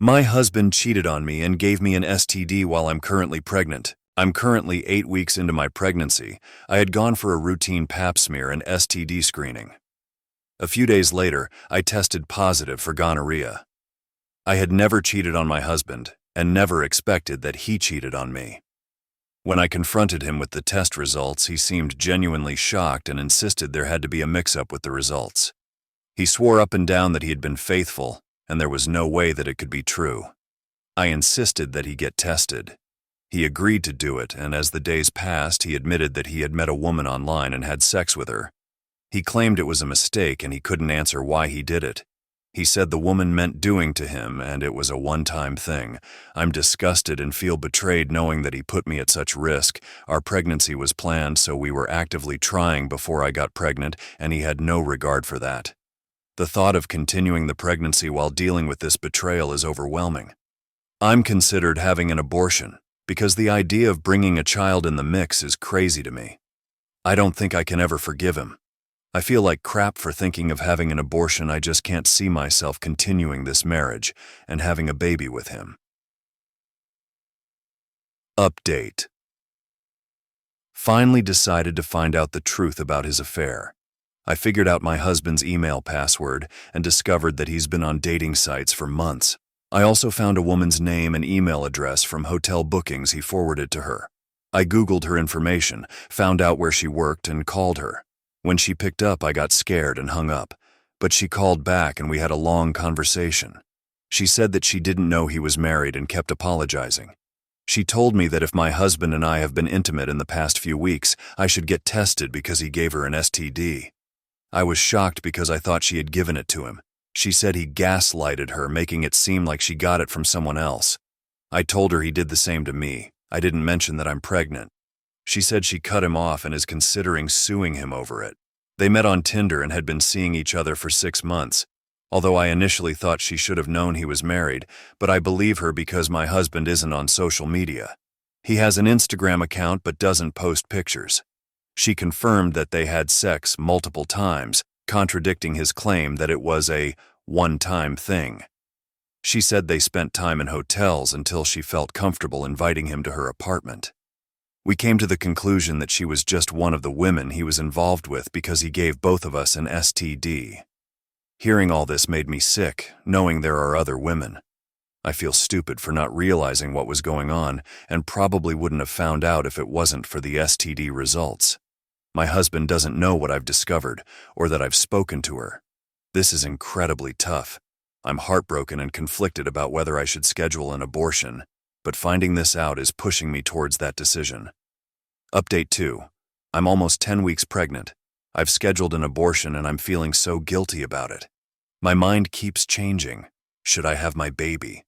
My husband cheated on me and gave me an STD while I'm currently pregnant. I'm currently 8 weeks into my pregnancy. I had gone for a routine pap smear and STD screening. A few days later, I tested positive for gonorrhea. I had never cheated on my husband and never expected that he cheated on me. When I confronted him with the test results, he seemed genuinely shocked and insisted there had to be a mix-up with the results. He swore up and down that he had been faithful, and there was no way that it could be true. I insisted that he get tested. He agreed to do it, and as the days passed, he admitted that he had met a woman online and had sex with her. He claimed it was a mistake and he couldn't answer why he did it. He said the woman meant doing to him and it was a one-time thing. I'm disgusted and feel betrayed knowing that he put me at such risk. Our pregnancy was planned, so we were actively trying before I got pregnant, and he had no regard for that. The thought of continuing the pregnancy while dealing with this betrayal is overwhelming. I'm considered having an abortion because the idea of bringing a child in the mix is crazy to me. I don't think I can ever forgive him. I feel like crap for thinking of having an abortion. I just can't see myself continuing this marriage and having a baby with him. Update. Finally decided to find out the truth about his affair. I figured out my husband's email password and discovered that he's been on dating sites for months. I also found a woman's name and email address from hotel bookings he forwarded to her. I Googled her information, found out where she worked, and called her. When she picked up, I got scared and hung up, but she called back and we had a long conversation. She said that she didn't know he was married and kept apologizing. She told me that if my husband and I have been intimate in the past few weeks, I should get tested because he gave her an STD. I was shocked because I thought she had given it to him. She said he gaslighted her, making it seem like she got it from someone else. I told her he did the same to me. I didn't mention that I'm pregnant. She said she cut him off and is considering suing him over it. They met on Tinder and had been seeing each other for 6 months. Although I initially thought she should have known he was married, but I believe her because my husband isn't on social media. He has an Instagram account but doesn't post pictures. She confirmed that they had sex multiple times, contradicting his claim that it was a one-time thing. She said they spent time in hotels until she felt comfortable inviting him to her apartment. We came to the conclusion that she was just one of the women he was involved with because he gave both of us an STD. Hearing all this made me sick, knowing there are other women. I feel stupid for not realizing what was going on and probably wouldn't have found out if it wasn't for the STD results. My husband doesn't know what I've discovered or that I've spoken to her. This is incredibly tough. I'm heartbroken and conflicted about whether I should schedule an abortion, but finding this out is pushing me towards that decision. Update 2. I'm almost 10 weeks pregnant. I've scheduled an abortion and I'm feeling so guilty about it. My mind keeps changing. Should I have my baby?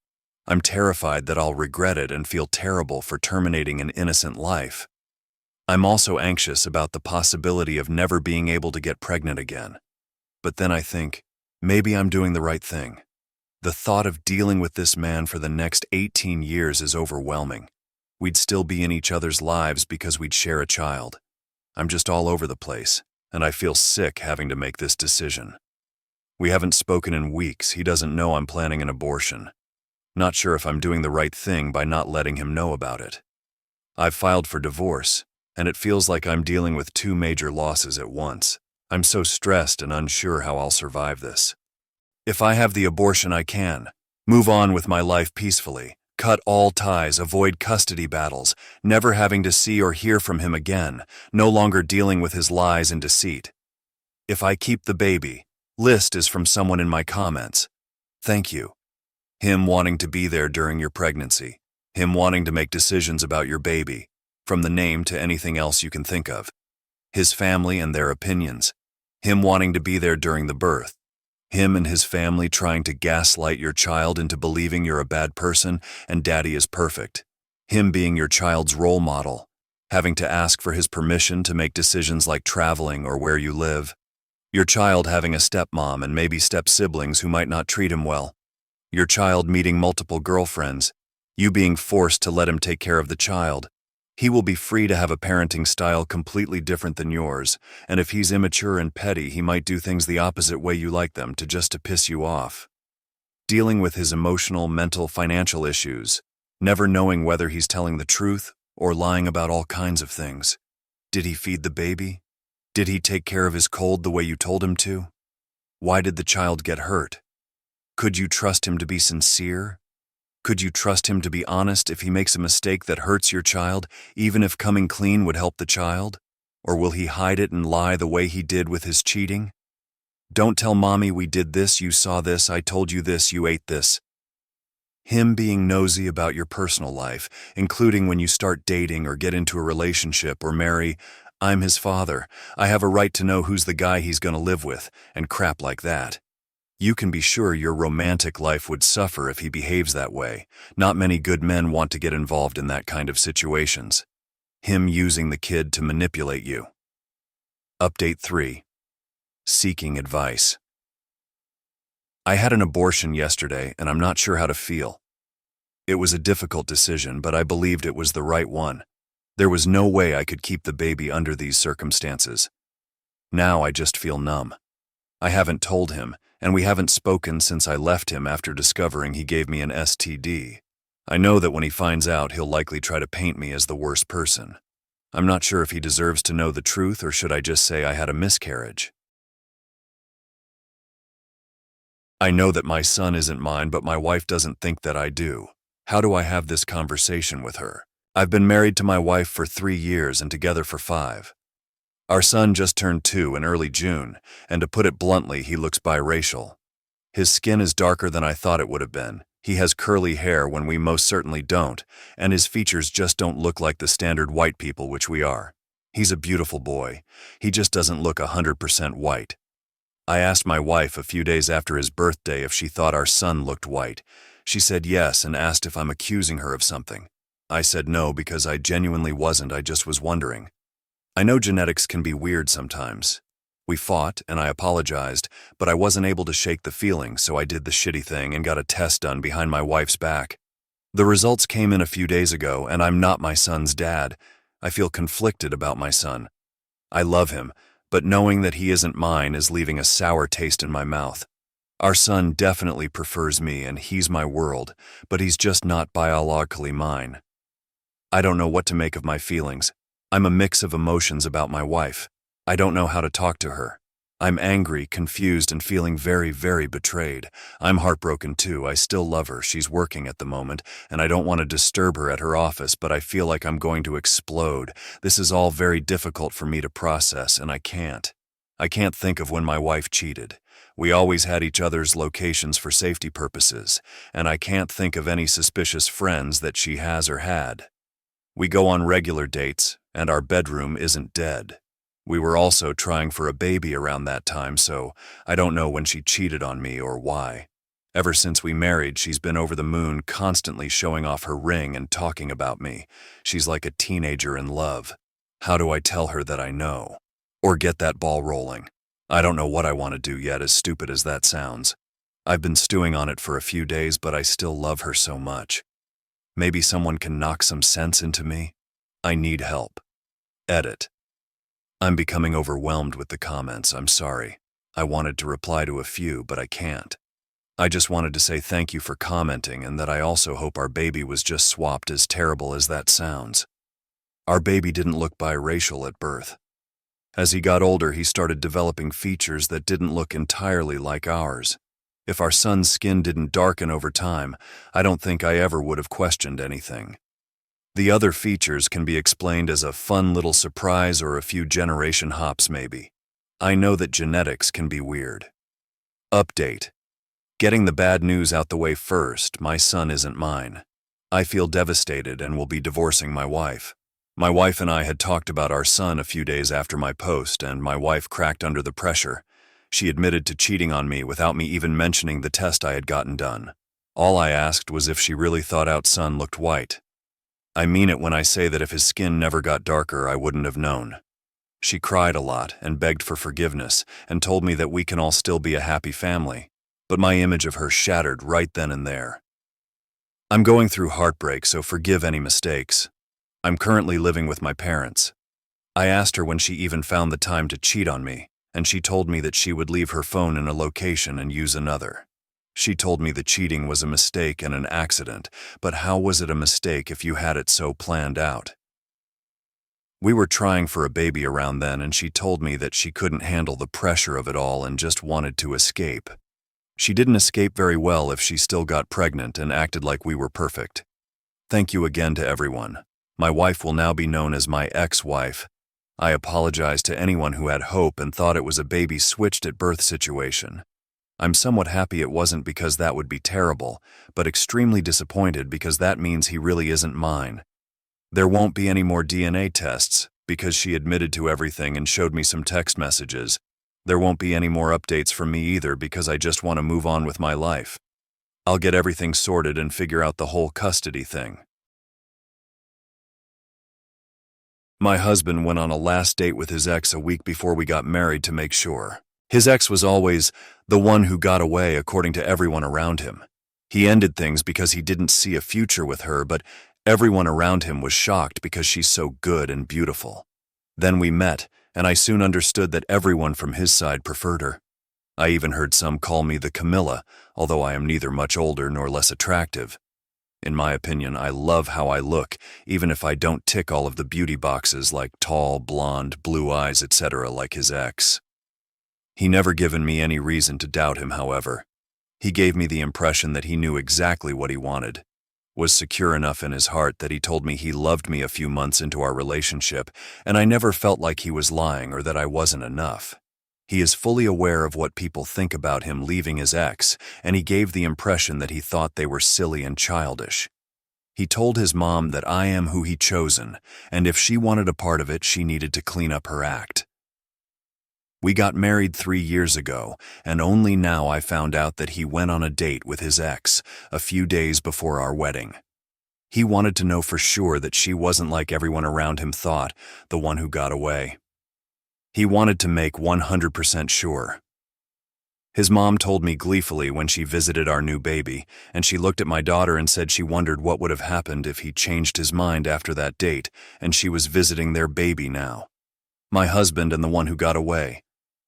I'm terrified that I'll regret it and feel terrible for terminating an innocent life. I'm also anxious about the possibility of never being able to get pregnant again. But then I think, maybe I'm doing the right thing. The thought of dealing with this man for the next 18 years is overwhelming. We'd still be in each other's lives because we'd share a child. I'm just all over the place, and I feel sick having to make this decision. We haven't spoken in weeks. He doesn't know I'm planning an abortion. Not sure if I'm doing the right thing by not letting him know about it. I've filed for divorce, and it feels like I'm dealing with 2 major losses at once. I'm so stressed and unsure how I'll survive this. If I have the abortion, I can move on with my life peacefully, cut all ties, avoid custody battles, never having to see or hear from him again, no longer dealing with his lies and deceit. If I keep the baby, list is from someone in my comments. Thank you. Him wanting to be there during your pregnancy, him wanting to make decisions about your baby, from the name to anything else you can think of. His family and their opinions, him wanting to be there during the birth. Him and his family trying to gaslight your child into believing you're a bad person and daddy is perfect. Him being your child's role model, having to ask for his permission to make decisions like traveling or where you live. Your child having a stepmom and maybe step-siblings who might not treat him well. Your child meeting multiple girlfriends. You being forced to let him take care of the child. He will be free to have a parenting style completely different than yours, and if he's immature and petty, he might do things the opposite way you like them to piss you off. dealing with his emotional, mental, financial issues, never knowing whether he's telling the truth or lying about all kinds of things. Did he feed the baby? Did he take care of his cold the way you told him to? Why did the child get hurt? Could you trust him to be sincere? Could you trust him to be honest if he makes a mistake that hurts your child, even if coming clean would help the child? Or will he hide it and lie the way he did with his cheating? Don't tell mommy we did this, you saw this, I told you this, you ate this. Him being nosy about your personal life, including when you start dating or get into a relationship or marry. I'm his father. I have a right to know who's the guy he's going to live with, and crap like that. You can be sure your romantic life would suffer if he behaves that way. Not many good men want to get involved in that kind of situations. Him using the kid to manipulate you. Update 3. Seeking advice. I had an abortion yesterday, and I'm not sure how to feel. It was a difficult decision, but I believed it was the right one. There was no way I could keep the baby under these circumstances. Now I just feel numb. I haven't told him, and we haven't spoken since I left him after discovering he gave me an STD. I know that when he finds out, he'll likely try to paint me as the worst person. I'm not sure if he deserves to know the truth, or should I just say I had a miscarriage. I know that my son isn't mine, but my wife doesn't think that I do. How do I have this conversation with her? I've been married to my wife for 3 years and together for 5. Our son just turned 2 in early June, and to put it bluntly, he looks biracial. His skin is darker than I thought it would have been. He has curly hair when we most certainly don't, and his features just don't look like the standard white people which we are. He's a beautiful boy. He just doesn't look 100% white. I asked my wife a few days after his birthday if she thought our son looked white. She said yes and asked if I'm accusing her of something. I said no because I genuinely wasn't, I just was wondering. I know genetics can be weird sometimes. We fought, and I apologized, but I wasn't able to shake the feeling, so I did the shitty thing and got a test done behind my wife's back. The results came in a few days ago, and I'm not my son's dad. I feel conflicted about my son. I love him, but knowing that he isn't mine is leaving a sour taste in my mouth. Our son definitely prefers me, and he's my world, but he's just not biologically mine. I don't know what to make of my feelings. I'm a mix of emotions about my wife. I don't know how to talk to her. I'm angry, confused, and feeling very, very betrayed. I'm heartbroken too. I still love her. She's working at the moment, and I don't want to disturb her at her office, but I feel like I'm going to explode. This is all very difficult for me to process, and I can't. I can't think of when my wife cheated. We always had each other's locations for safety purposes, and I can't think of any suspicious friends that she has or had. We go on regular dates, and our bedroom isn't dead. We were also trying for a baby around that time, so I don't know when she cheated on me or why. Ever since we married, she's been over the moon, constantly showing off her ring and talking about me. She's like a teenager in love. How do I tell her that I know? Or get that ball rolling? I don't know what I want to do yet, as stupid as that sounds. I've been stewing on it for a few days, but I still love her so much. Maybe someone can knock some sense into me? I need help. Edit. I'm becoming overwhelmed with the comments. I'm sorry. I wanted to reply to a few, but I can't. I just wanted to say thank you for commenting, and that I also hope our baby was just swapped, as terrible as that sounds. Our baby didn't look biracial at birth. As he got older, he started developing features that didn't look entirely like ours. If our son's skin didn't darken over time, I don't think I ever would have questioned anything. The other features can be explained as a fun little surprise or a few generation hops maybe. I know that genetics can be weird. Update. Getting the bad news out the way first, my son isn't mine. I feel devastated and will be divorcing my wife. My wife and I had talked about our son a few days after my post, and my wife cracked under the pressure. She admitted to cheating on me without me even mentioning the test I had gotten done. All I asked was if she really thought our son looked white. I mean it when I say that if his skin never got darker, I wouldn't have known. She cried a lot and begged for forgiveness and told me that we can all still be a happy family, but my image of her shattered right then and there. I'm going through heartbreak, so forgive any mistakes. I'm currently living with my parents. I asked her when she even found the time to cheat on me, and she told me that she would leave her phone in a location and use another. She told me the cheating was a mistake and an accident, but how was it a mistake if you had it so planned out? We were trying for a baby around then, and she told me that she couldn't handle the pressure of it all and just wanted to escape. She didn't escape very well if she still got pregnant and acted like we were perfect. Thank you again to everyone. My wife will now be known as my ex-wife. I apologize to anyone who had hope and thought it was a baby switched at birth situation. I'm somewhat happy it wasn't because that would be terrible, but extremely disappointed because that means he really isn't mine. There won't be any more DNA tests because she admitted to everything and showed me some text messages. There won't be any more updates from me either because I just want to move on with my life. I'll get everything sorted and figure out the whole custody thing. My husband went on a last date with his ex a week before we got married to make sure. His ex was always the one who got away according to everyone around him. He ended things because he didn't see a future with her, but everyone around him was shocked because she's so good and beautiful. Then we met, and I soon understood that everyone from his side preferred her. I even heard some call me the Camilla, although I am neither much older nor less attractive. In my opinion, I love how I look, even if I don't tick all of the beauty boxes like tall, blonde, blue eyes, etc. like his ex. He never given me any reason to doubt him, however. He gave me the impression that he knew exactly what he wanted, was secure enough in his heart that he told me he loved me a few months into our relationship, and I never felt like he was lying or that I wasn't enough. He is fully aware of what people think about him leaving his ex, and he gave the impression that he thought they were silly and childish. He told his mom that I am who he chosen, and if she wanted a part of it, she needed to clean up her act. We got married 3 years ago, and only now I found out that he went on a date with his ex a few days before our wedding. He wanted to know for sure that she wasn't like everyone around him thought, the one who got away. He wanted to make 100% sure. His mom told me gleefully when she visited our new baby, and she looked at my daughter and said she wondered what would have happened if he changed his mind after that date and she was visiting their baby now. My husband and the one who got away.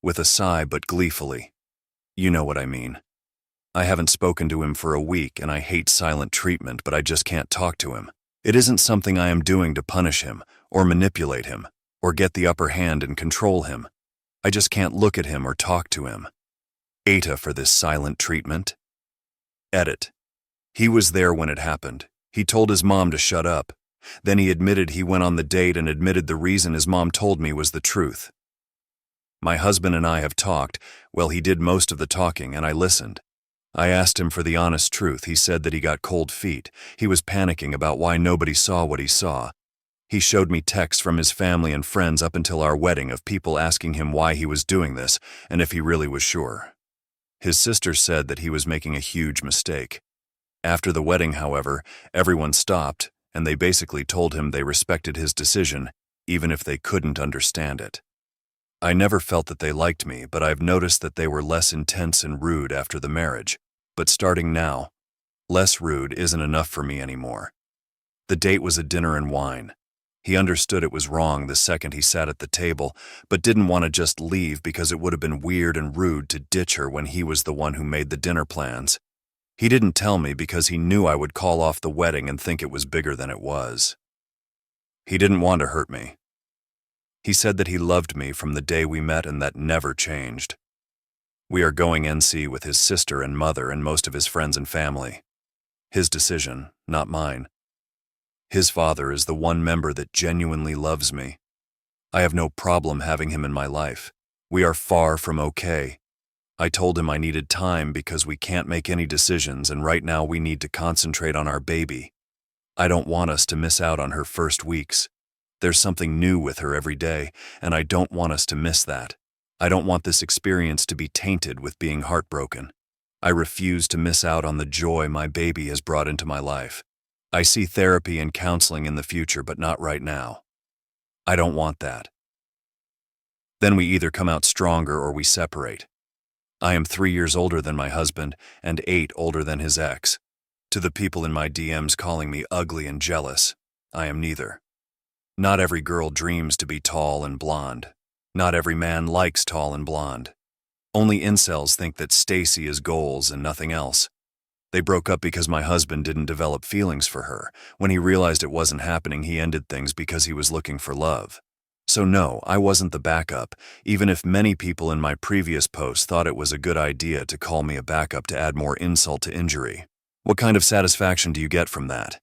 With a sigh but gleefully. You know what I mean. I haven't spoken to him for a week and I hate silent treatment, but I just can't talk to him. It isn't something I am doing to punish him or manipulate him or get the upper hand and control him. I just can't look at him or talk to him. ETA for this silent treatment. Edit. He was there when it happened. He told his mom to shut up. Then he admitted he went on the date and admitted the reason his mom told me was the truth. My husband and I have talked. Well, he did most of the talking and I listened. I asked him for the honest truth. He said that he got cold feet. He was panicking about why nobody saw what he saw. He showed me texts from his family and friends up until our wedding of people asking him why he was doing this and if he really was sure. His sister said that he was making a huge mistake. After the wedding, however, everyone stopped and they basically told him they respected his decision, even if they couldn't understand it. I never felt that they liked me, but I've noticed that they were less intense and rude after the marriage. But starting now, less rude isn't enough for me anymore. The date was a dinner and wine. He understood it was wrong the second he sat at the table, but didn't want to just leave because it would have been weird and rude to ditch her when he was the one who made the dinner plans. He didn't tell me because he knew I would call off the wedding and think it was bigger than it was. He didn't want to hurt me. He said that he loved me from the day we met and that never changed. We are going NC with his sister and mother and most of his friends and family. His decision, not mine. His father is the one member that genuinely loves me. I have no problem having him in my life. We are far from okay. I told him I needed time because we can't make any decisions and right now we need to concentrate on our baby. I don't want us to miss out on her first weeks. There's something new with her every day, and I don't want us to miss that. I don't want this experience to be tainted with being heartbroken. I refuse to miss out on the joy my baby has brought into my life. I see therapy and counseling in the future, but not right now. I don't want that. Then we either come out stronger or we separate. I am 3 years older than my husband and 8 older than his ex. To the people in my DMs calling me ugly and jealous, I am neither. Not every girl dreams to be tall and blonde. Not every man likes tall and blonde. Only incels think that Stacy is goals and nothing else. They broke up because my husband didn't develop feelings for her. When he realized it wasn't happening, he ended things because he was looking for love. So no, I wasn't the backup, even if many people in my previous post thought it was a good idea to call me a backup to add more insult to injury. What kind of satisfaction do you get from that?